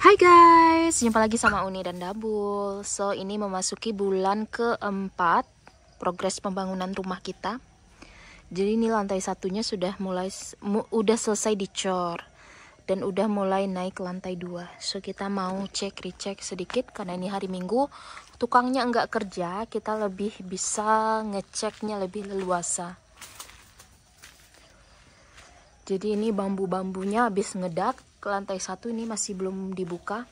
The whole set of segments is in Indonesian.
Hai guys, jumpa lagi sama Uni dan Dabul. So, ini memasuki bulan keempat progres pembangunan rumah kita. Jadi ini lantai satunya sudah udah selesai dicor dan udah mulai naik ke lantai 2. So, kita mau recheck sedikit karena ini hari Minggu. Tukangnya nggak kerja, kita lebih bisa ngeceknya lebih leluasa. Jadi ini bambu-bambunya habis ngedak ke lantai 1, ini masih belum dibuka.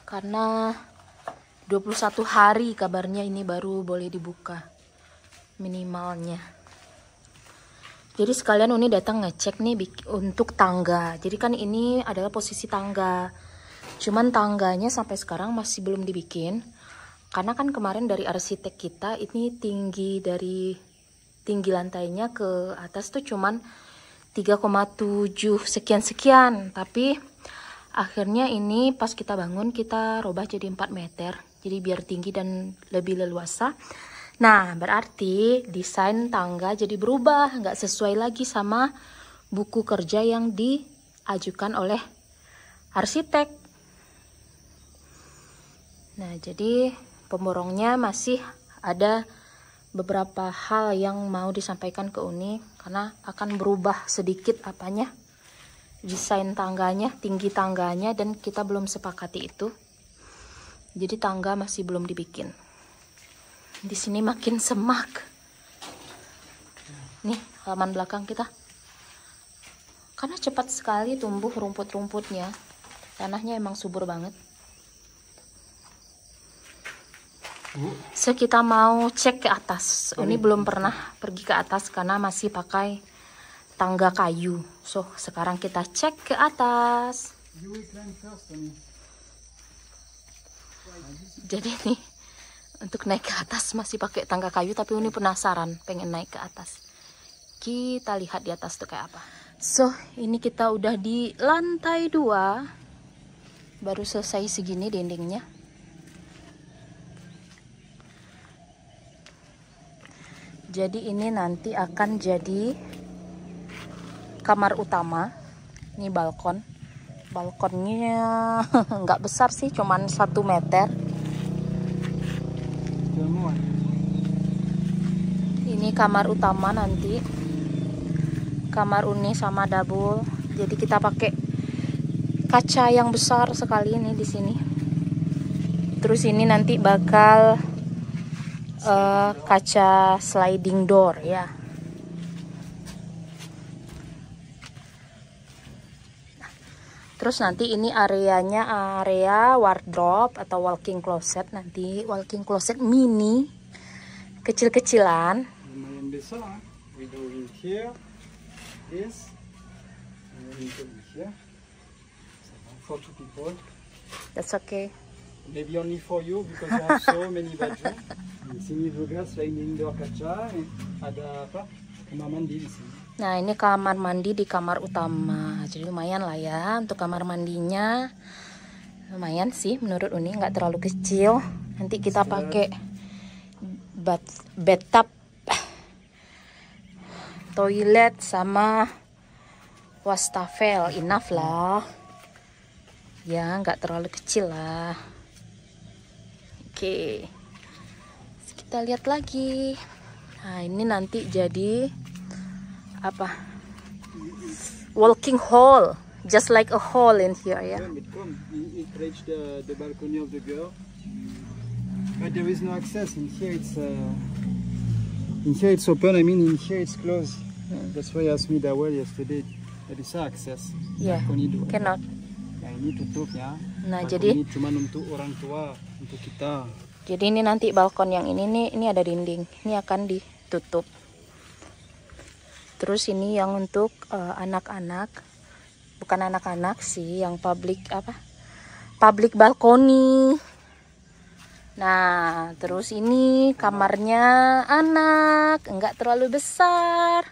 Karena 21 hari kabarnya ini baru boleh dibuka minimalnya. Jadi sekalian Uni datang ngecek nih untuk tangga. Jadi kan ini adalah posisi tangga. Cuman tangganya sampai sekarang masih belum dibikin. Karena kan kemarin dari arsitek kita ini tinggi lantainya ke atas tuh cuman 3,7 sekian, tapi akhirnya ini pas kita bangun kita robah jadi 4 meter, jadi biar tinggi dan lebih leluasa. Nah, berarti desain tangga jadi berubah, nggak sesuai lagi sama buku kerja yang diajukan oleh arsitek. Nah, jadi pemborongnya masih ada beberapa hal yang mau disampaikan ke Uni karena akan berubah sedikit desain tangganya, tinggi tangganya, dan kita belum sepakati itu. Jadi tangga masih belum dibikin. Di sini makin semak. Nih halaman belakang kita. Karena cepat sekali tumbuh rumput-rumputnya. Tanahnya emang subur banget. So, kita mau cek ke atas. Ini belum pernah pergi ke atas karena masih pakai tangga kayu. So, sekarang kita cek ke atas. Jadi nih, untuk naik ke atas masih pakai tangga kayu, tapi Uni penasaran pengen naik ke atas. Kita lihat di atas tuh kayak apa. So, ini kita udah di lantai 2. Baru selesai segini dindingnya. Jadi ini nanti akan jadi kamar utama. Ini balkon. Balkonnya nggak besar sih, cuman 1 meter. Ini kamar utama nanti. Kamar Uni sama Dabul. Jadi kita pakai kaca yang besar sekali ini di sini. Terus ini nanti bakal kaca sliding door ya. Terus nanti ini areanya area wardrobe atau walking closet, nanti walking closet mini kecil-kecilan. Lumayan besar. We go in here, this, and we go in here. For 2 people. That's okay. Maybe only for you because you have so many bedrooms. Di sini juga sliding door kaca, ada apa? Kamar mandi di sini. Nah, ini kamar mandi di kamar utama. Jadi lumayan lah ya untuk kamar mandinya. Lumayan sih menurut Uni, nggak terlalu kecil. Nanti kita pakai bathtub, toilet sama wastafel, enough lah. Ya, nggak terlalu kecil lah. Oke. Kita lihat lagi. Nah, ini nanti jadi apa? Walking hall, just like a hall in here ya. It reach the balcony of the girl, but there is no access in here. It's open. I mean, in here it's closed. That's why I asked me that well yesterday. There is access. Yeah, cannot. Nah, ini tutup ya. Nah, balkoni jadi cuma untuk orang tua, untuk kita. Jadi ini nanti balkon yang ini nih, ini ada dinding. Ini akan ditutup. Terus ini yang untuk anak-anak. Bukan anak-anak sih, yang public Public balkoni. Nah, terus ini kamarnya anak, enggak terlalu besar.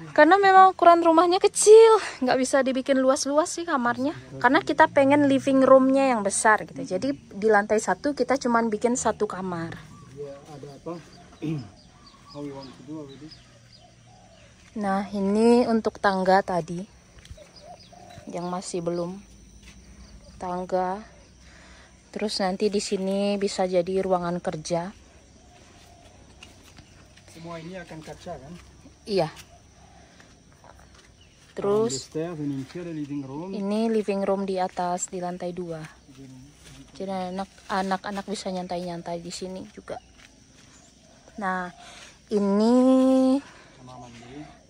Karena memang ukuran rumahnya kecil, nggak bisa dibikin luas-luas sih kamarnya. Karena kita pengen living roomnya yang besar gitu. Jadi di lantai 1 kita cuman bikin 1 kamar. Ya, ada apa? How you want to do already? Nah, ini untuk tangga tadi. yang masih belum. Tangga. Terus nanti di sini bisa jadi ruangan kerja. Semua ini akan kaca kan? Iya. Terus ini living room di atas di lantai 2. Jadi anak-anak bisa nyantai-nyantai di sini juga. Nah, ini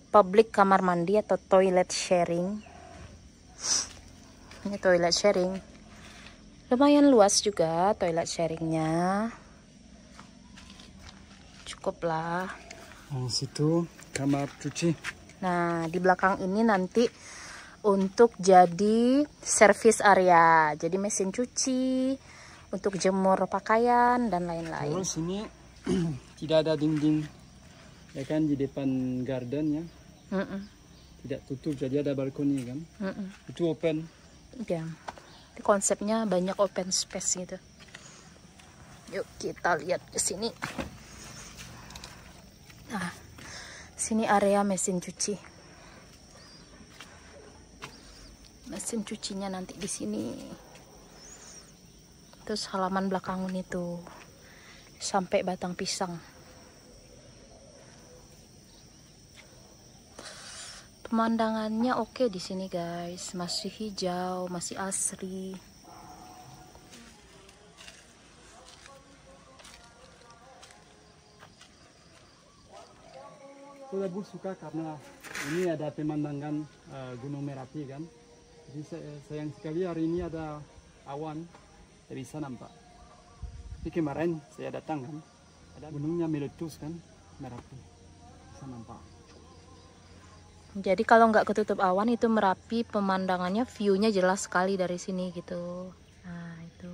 public kamar mandi atau toilet sharing. Ini toilet sharing. Lumayan luas juga toilet sharingnya. Cukup lah. Di situ kamar cuci. Nah, di belakang ini nanti untuk jadi service area. Jadi mesin cuci, untuk jemur pakaian dan lain-lain. Terus ini tidak ada dinding, ya kan, di depan garden ya. Tidak tutup, jadi ada balkoni kan. Itu open. Ya, konsepnya banyak open space gitu. Yuk kita lihat ke sini. Nah, sini area mesin cuci. Mesin cucinya nanti di sini. Terus halaman belakang ini tuh sampai batang pisang. Pemandangannya oke di sini guys, masih hijau, masih asri. Aku suka karena ini ada pemandangan Gunung Merapi kan. Jadi sayang sekali hari ini ada awan, tidak bisa nampak. Tapi kemarin saya datang kan, ada gunungnya meletus kan, Merapi, bisa nampak. Jadi kalau nggak ketutup awan itu Merapi, pemandangannya, view-nya jelas sekali dari sini gitu. Nah itu.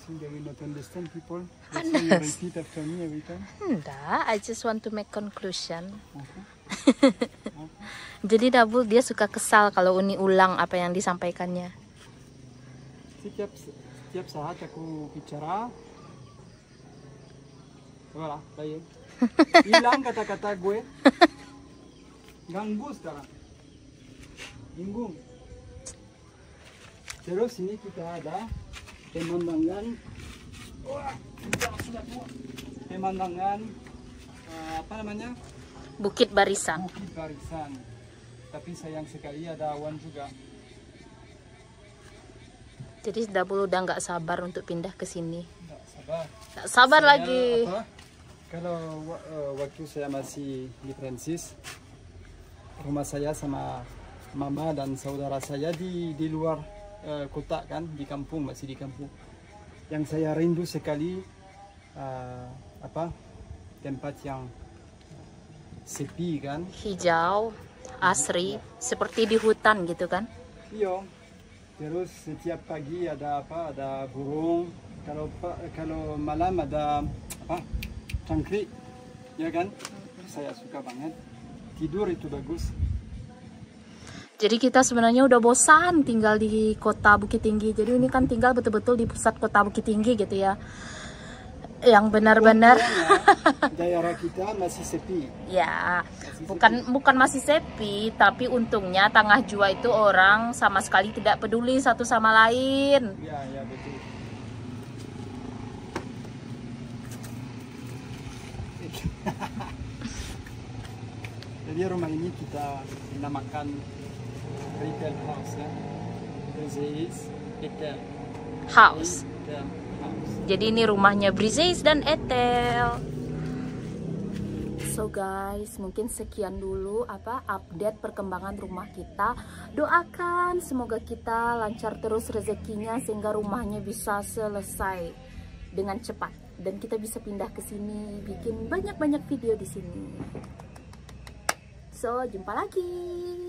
They will not understand people. That's why you repeat after me every time. Enggak, I just want to make conclusion. Okay. Jadi Dabul dia suka kesal kalau Uni ulang apa yang disampaikannya. Setiap saat aku bicara, voilà, baik. Hilang kata-kata gue. Ganggu sekarang. Bingung. Terus ini kita ada pemandangan apa namanya, Bukit Barisan. Bukit Barisan. Tapi sayang sekali ada awan juga. Jadi Dabul udah nggak sabar untuk pindah ke sini. Nggak sabar. Nggak sabar Saya, lagi. Kalau waktu saya masih di Prancis, rumah saya sama mama dan saudara saya di luar kota kan, di kampung, masih di kampung. Yang saya rindu sekali tempat yang sepi kan, Hijau, asri, seperti di hutan gitu kan. iya. Terus setiap pagi ada ada burung, kalau malam ada cangkrik, ya kan. Saya suka banget, tidur itu bagus. Jadi kita sebenarnya udah bosan tinggal di kota Bukit Tinggi. Jadi ini kan tinggal betul-betul di pusat kota Bukit Tinggi gitu ya. Yang benar-benar daerah kita masih sepi. ya, bukan masih sepi, tapi untungnya Tangah Jua itu orang sama sekali tidak peduli satu sama lain. Ya betul. Jadi rumah ini kita namakan retail house ya. Briseis Etel House. House. Jadi ini rumahnya Briseis dan Etel. So guys, mungkin sekian dulu update perkembangan rumah kita. Doakan semoga kita lancar terus rezekinya sehingga rumahnya bisa selesai dengan cepat dan kita bisa pindah ke sini, bikin banyak-banyak video di sini. So, jumpa lagi.